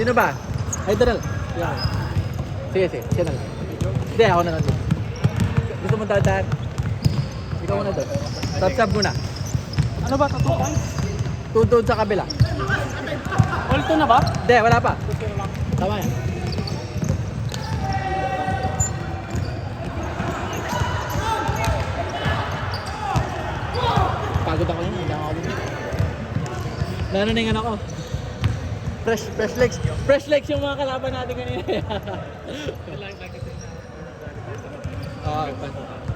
Sino ba? Ay, ito na lang. Yan. Sige, siya na lang. Hindi, ako na lang. Gusto mo dadaan? Ikaw muna doon. Sab-sab muna. Ano ba? 2 points? Doon sa kabila. All 2 na ba? Hindi, wala pa. Tama yan. Pagod ako yun. Hindi ako ako. Nananingan ako. Fresh legs. Fresh legs yung mga kalaban natin kanina.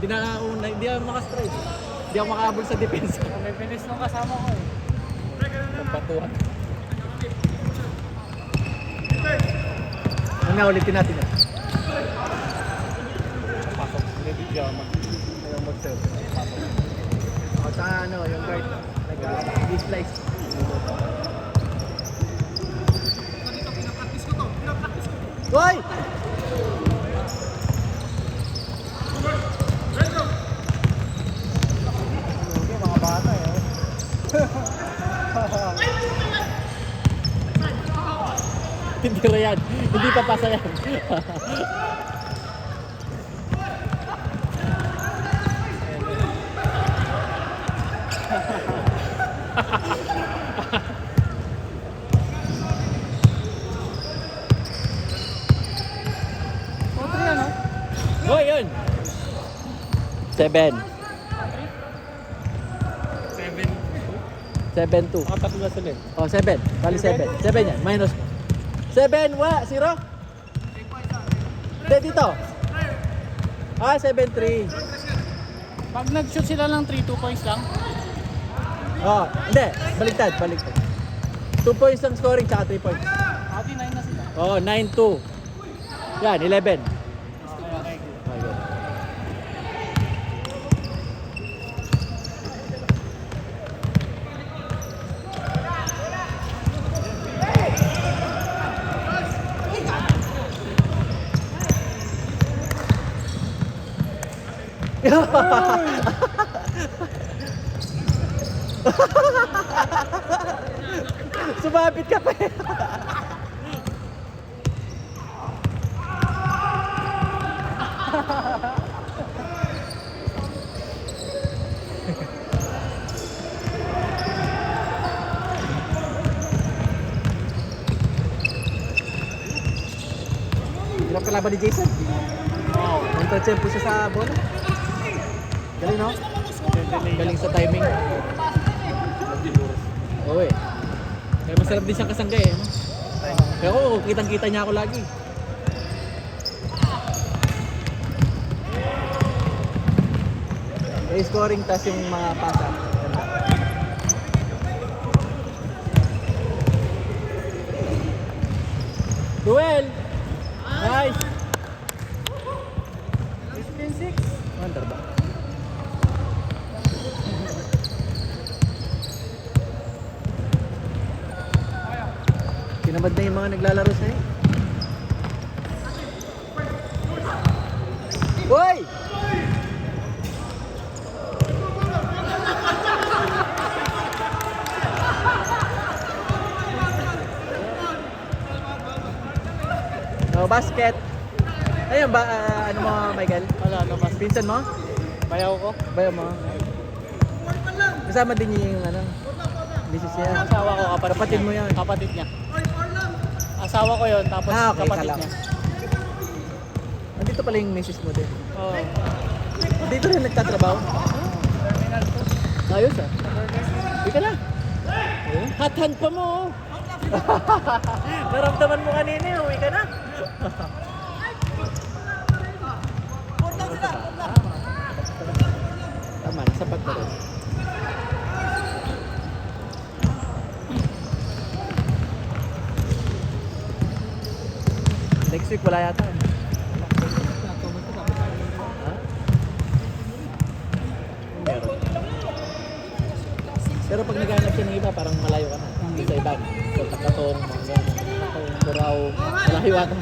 Hindi ako makastride. Hindi ako makahabol sa depensa. May bilis nung kasama ko eh. Pagpatuhan. Ano ulitin natin yan? Pasok. Hindi ako mag-serve. Pasok. O sa ano, yung guard. Nag-slice. Hoy! Okay, mga bata eh. Hindi rin yan. Hindi papasa yan. Kontra yan, no? Hoy, yun! 7. 7-2. Tatlo na sila eh. Oh, 7. Bali 7. 7 yan. Minus. 7, 0. Hindi, dito. 7-3. Pag nag-shoot sila ng 3, 2 points lang. Oh, hindi. Baliktad. 2 points ang scoring, tsaka 3 points. Ati 9 na sila. Oh, 9-2. Yan, 11. Okay. Ayun. Sumabit ka pa eh. Hirap kalaban ni Jason. Wow. Nagtatsempo siya sa bola. Galing, no? Galing sa timing. Oo eh. Kaya masarap din siyang kasangga eh. No? Kaya ako, kitang-kita niya ako lagi. Kaya scoring tas yung mga pasa. Duel! Nice! 15-6. Wonder ba? Kinabad na yung mga naglalaro sa'yo. Hoy! Oh, basket. Ayun ba, ano mo, Michael? Wala, no, mas Pinsan mo? bayaw ko. Bayo mo? Kasama din niya yung ano, misis niya. Asawa ko, Kapatid mo yan. Kapatid niya. Asawa ko yun, tapos Okay, kapatid kala ko. niya. Nandito pala yung misis mo din. Oo. Dito rin nagtatrabaho. Terminal 2. Ayos ah. Hindi ka na. Hot hand pa mo. oh. Naramdaman mo kanina, uwi ka na. Tama, nasapat na rin. Next week wala yata. Ha? Meron. Pero pag naghanap siya ng iba, parang malayo ka na. Hindi sa iba. So, Takatong, mga gano'n. Kurao. Malayo ata.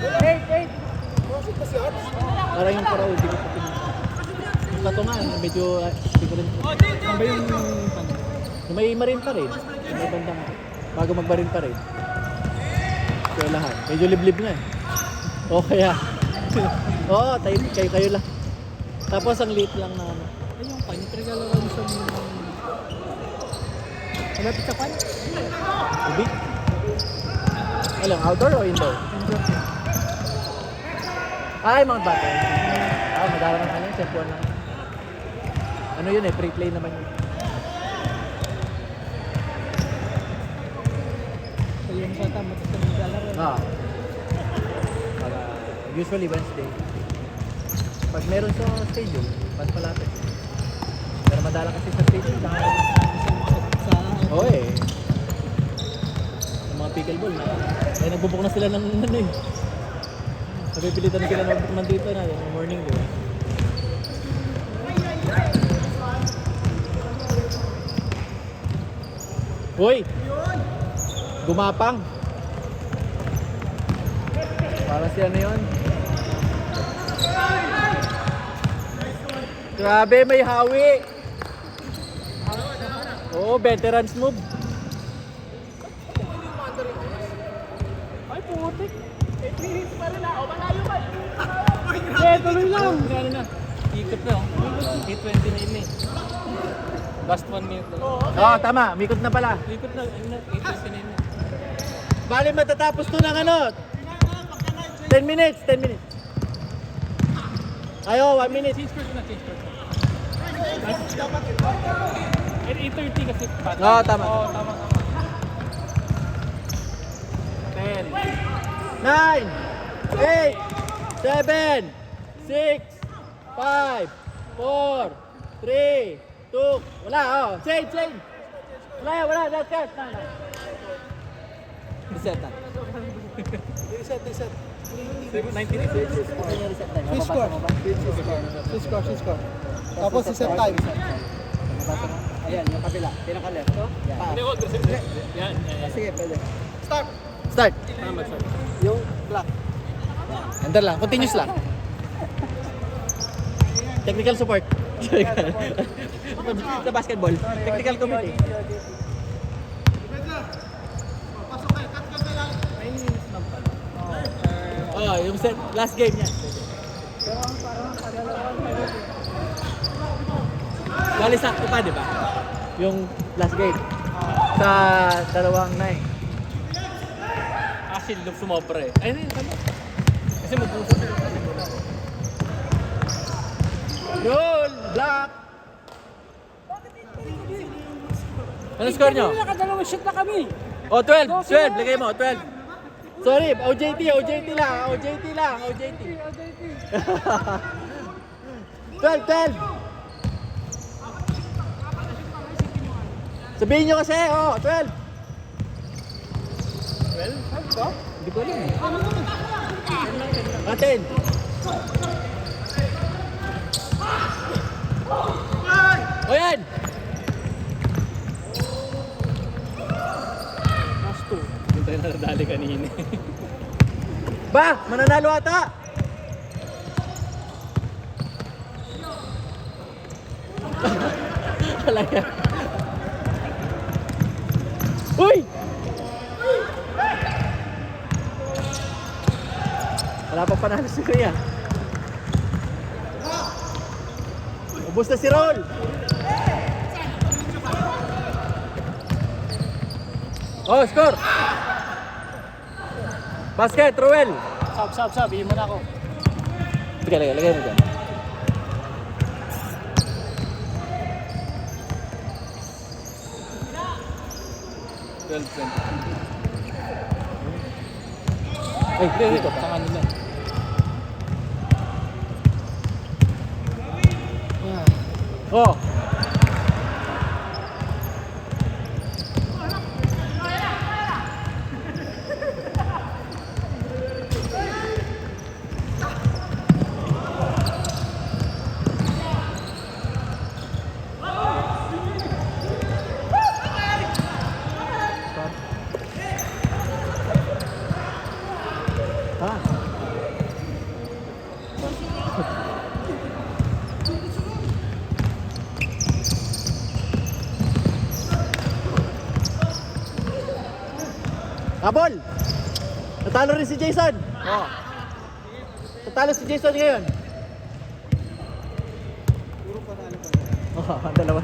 Parang yung Kurao, hindi ko pa pinag. Yung Katongan, medyo, hindi ko rin. Saan ba yung May marin pa rin. May bandang, bago magmarin pa rin. So, Lahat. Medyo liblib nga eh. O kaya. Oo, kayo lang. Tapos ang liit lang na ano. Ay, yung pan, regalo ko sa mga... Malapit sa pan? Tubig. Ano, outdoor o indoor? Indoor yan. Ay, Mount Batten. Madala ng kanya, set 1 lang. Ano yun eh, free play naman yun. So yung sa tama, tapos kami naglalaro. Usually Wednesday. Pag meron sa stadium, mas malapit. Pero madala kasi sa stadium, Sa... Oo eh. Yung mga pickleball na, ay nagbubuk na sila ng ano eh. Napipilitan na sila magbuk ng dito na, yung morning day. Uy! Gumapang! Para si ano yun? Grabe, may hawi! Oo, veterans move. Ay, putik! 8 minutes pa rin ako, malayo pa! Eh, tuloy lang! Ano na? Ikot na, 8:29 eh. Last 1 minute na. Oo, tama. Mikot na pala. Ikot na, 8:29 na. Bali matatapos to ng ano? 10 minutes, 10 minutes. Ayo, 1 minute. Change course na, change course na. 8:30 kasi patay. Oo, tama. Oo, tama. 10. 9, 8, 7, 6, 5, 4, 3, 2, wala, oh. Change. Wala, that's it. Reset na. Reset. 90 minutes. Fish score. Tapos si set time. Ayan, yung kabila. Pinaka-left. Hindi, wag. Yan. Sige, pwede. Start. Tama, sir. Yung clock. Andar lang. Continuous lang. Technical support. Sa basketball. Technical committee. 9 minutes lang pala. Oh, yung set, last game niya. Bali sakto pa, di ba? Yung last game. Sa dalawang 9. Actually, nung sumobra eh. Ay, ano? Kasi mag-usap eh. Roll! Block! Ano score nyo? Nakadalawang shot na kami. Oh, 12! 12! Lagay mo, 12! Sorry, OJT lang. 12! Sabihin nyo kasi, 12! 12? Hindi ko alam eh. 10! O yan! Last 2. Yung tayo nadali kanina. Ba! Mananalo ata! Talaga. Uy! Wala pa panalo si Kuya. Ubus na si Rol! Oh, score! Basket, Ruel! Sab. Iyon mo na ako. Sige, lagay mo dyan. Ay, dito Sa pa. kanila. Oh! Ha? Abol! Tatalo rin si Jason. Oh. Tatalo si Jason ngayon. Puro panalo pa. Oo, ang dalawa.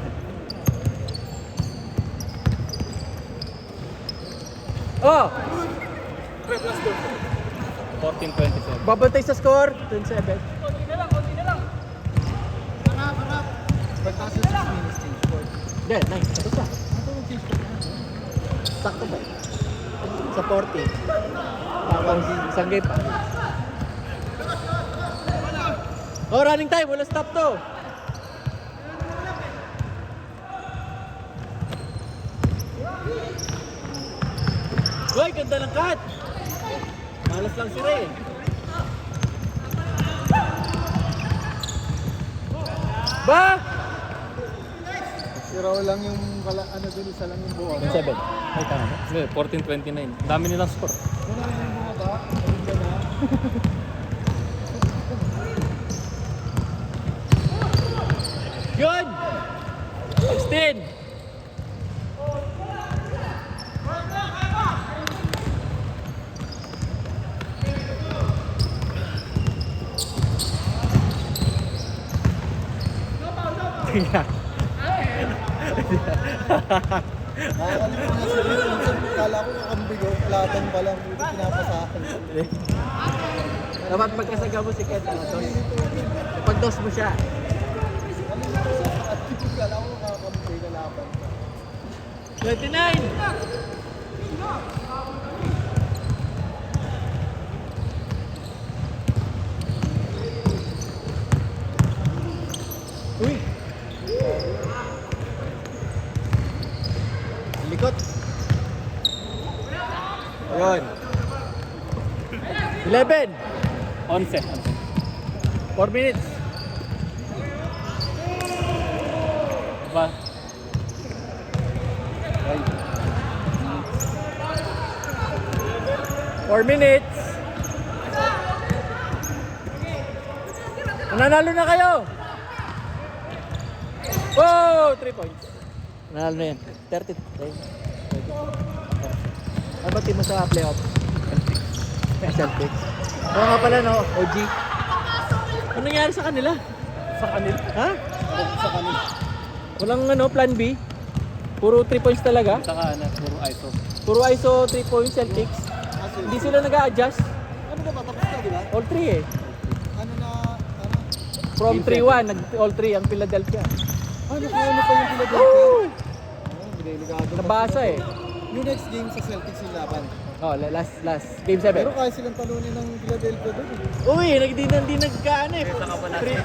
Oh! 14-27. Babantay sa score. 27. Pagkasa 6 minutes change court. Then, nice. Tapos na. Ano yung change court? Sakto ba? Sa 40. Tapos, isang game pa. Oh, running time. Wala stop to. Uy, ganda ng cut. Malas lang si Ray. Ba? Si Raul lang yung ano dun, isa lang yung buwa. 7. Ay, tama ba? Hindi, 14-29. Dami nilang score. Wala lang yung buwa ba? Ayun na. Yun! 16! Tingnan. Nakakalimutan na si Rick. Minsan, kala ko kakambigo. Kalaban pa lang. Hindi pinapasahan. Dapat magkasaga mo si Ken. Pag-dos mo siya. At kala ko kakambigo kalaban. 29! Uy! Likot! Ayun! 11! 11. 4 minutes! Diba? Ay. 4 minutes! Nanalo na kayo! Wow! 3 points. Nanalo na yan. 30. Ano ba team mo sa playoff? Celtics. Oo nga pala no, OG. Ano nangyari sa kanila? Sa kanila. Ha? Sa kanila. Walang plan B? Puro 3 points talaga? Saka puro ISO. Puro ISO 3 points Celtics? Kasi, Hindi sila nag-a-adjust? ano ba ba? Tapos na, di ba? All 3 eh. Ano na, ano? From 3-1, all 3 ang Philadelphia. Ano pa yung Philadelphia? Woo! Delikado. Nabasa eh. Yung next game sa Celtics yung laban. Oh, last game 7. Pero kaya silang talunin ng Philadelphia doon. Uy, hindi nagkaano eh. 3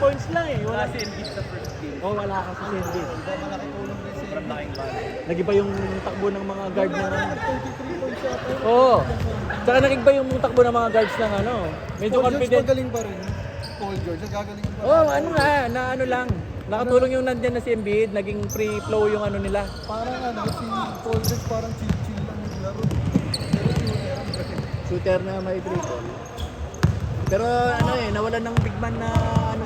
points lang eh. Wala si Embiid sa first game. Oh, wala kasi si Embiid. Diba malaki tulong din si Sobrang laking bala. Nag-iba yung takbo ng mga guard ng 23 points yata. Oo. Tsaka nag-iba yung takbo ng mga guards ng medyo Paul George confident. magaling pa rin. Paul George, nagagaling pa rin. Oh, ano lang. Nakatulong yung nandiyan na si Embiid, naging free flow yung nila. Parang si Paul George parang chill-chill lang yung laro. Shooter na may triple. Pero nawalan ng big man na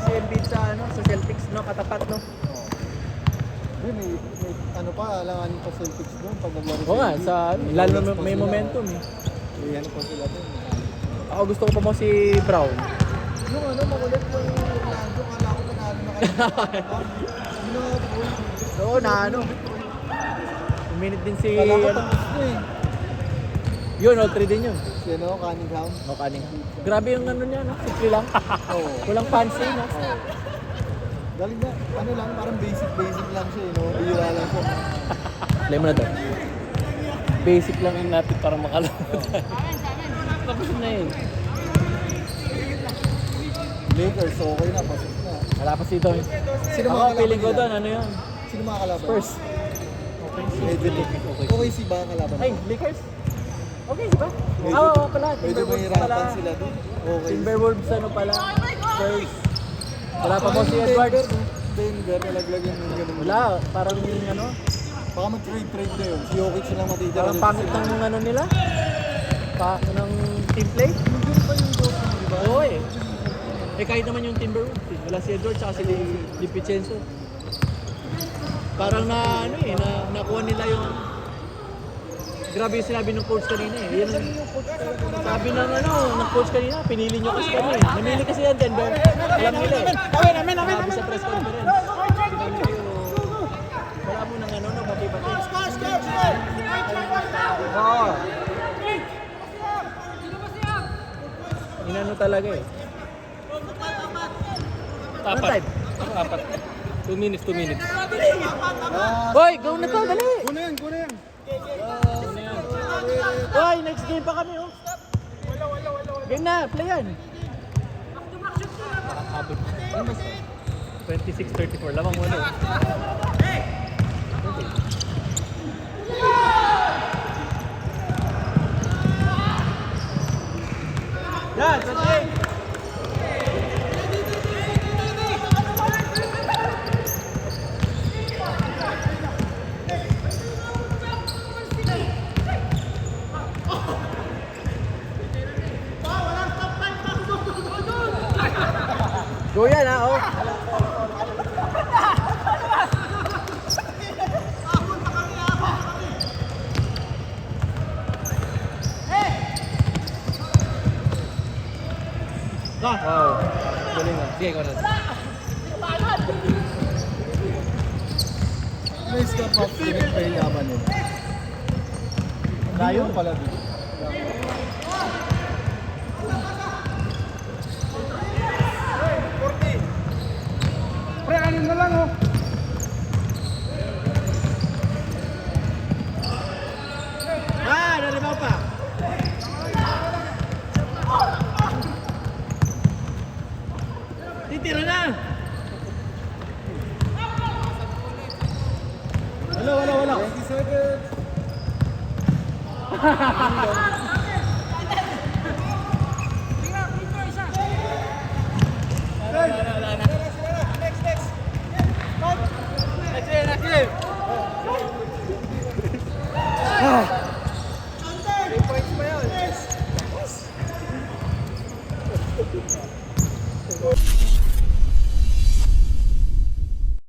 si Embiid sa sa Celtics katapat May ano pa, alanganin pa Celtics doon pag naglaro Oo nga, Embiid. sa lalo na may momentum eh. May ano pa sila doon. Ako gusto ko pa mo si Brown. Yung makulit pa yung Orlando, kala ko panalo na kayo. Oo, minute din si Kala ko tapos na eh. Yun, all 3 din yun. Si Cunningham. Kaning. Grabe yung niya, simple lang. Oo. Walang fancy, Galing na, lang, parang basic lang siya, bihira lang siya. Play mo na daw. Basic lang. Lang natin para makalabot. Tapos na yun. Lakers, okay na, pasok na. Wala pa si Don. Sino Ako, mga feeling ko kalaban doon, nila? yun. Sino mga kalaban? Spurs. Medyo okay si ba kalaban? Ay, Lakers? Okay, di ba? Oo, pala. Medyo Timberwolves pala. mahirapan sila doon. Okay. Timberwolves pala. Spurs. Wala pa mo si Parang Edwards. Denver, nalaglag yung ganun. Wala, parang Baka mag-trade na yun. Si Jokic lang matitira. parang pangit ng nila. Ng team play. Hindi pa yung Jokic, di ba? Oo eh. Kahit naman yung Timberwolves eh. Wala si Edwards at si DiVincenzo. Parang nakuha nila yung Grabe yung sinabi ng coach kanina eh. Yan ang sabi ng coach kanina, pinili nyo kasi kami. Namili kasi yan, Denver. Alam nila eh. Sabi sa press conference. Sabi kayo, wala mo nang mabibati. Oo. Inano talaga eh. Ano Apat. time? Apat. 2 minutes. Hoy, go na to, dali! Kuna yan. Hoy, next game pa kami oh. Game na, play yan. Abot. 26-34. Lamang mo na. Yan, okay. Go yan ha, oh. Wow. Galing ah. Sige, ikaw na. Nice ka pa, Philip Ray Yaman yun. Layo pala dito. Pre, anin na lang oh. Naribaw pa. Titira na. Wala. 20 seconds.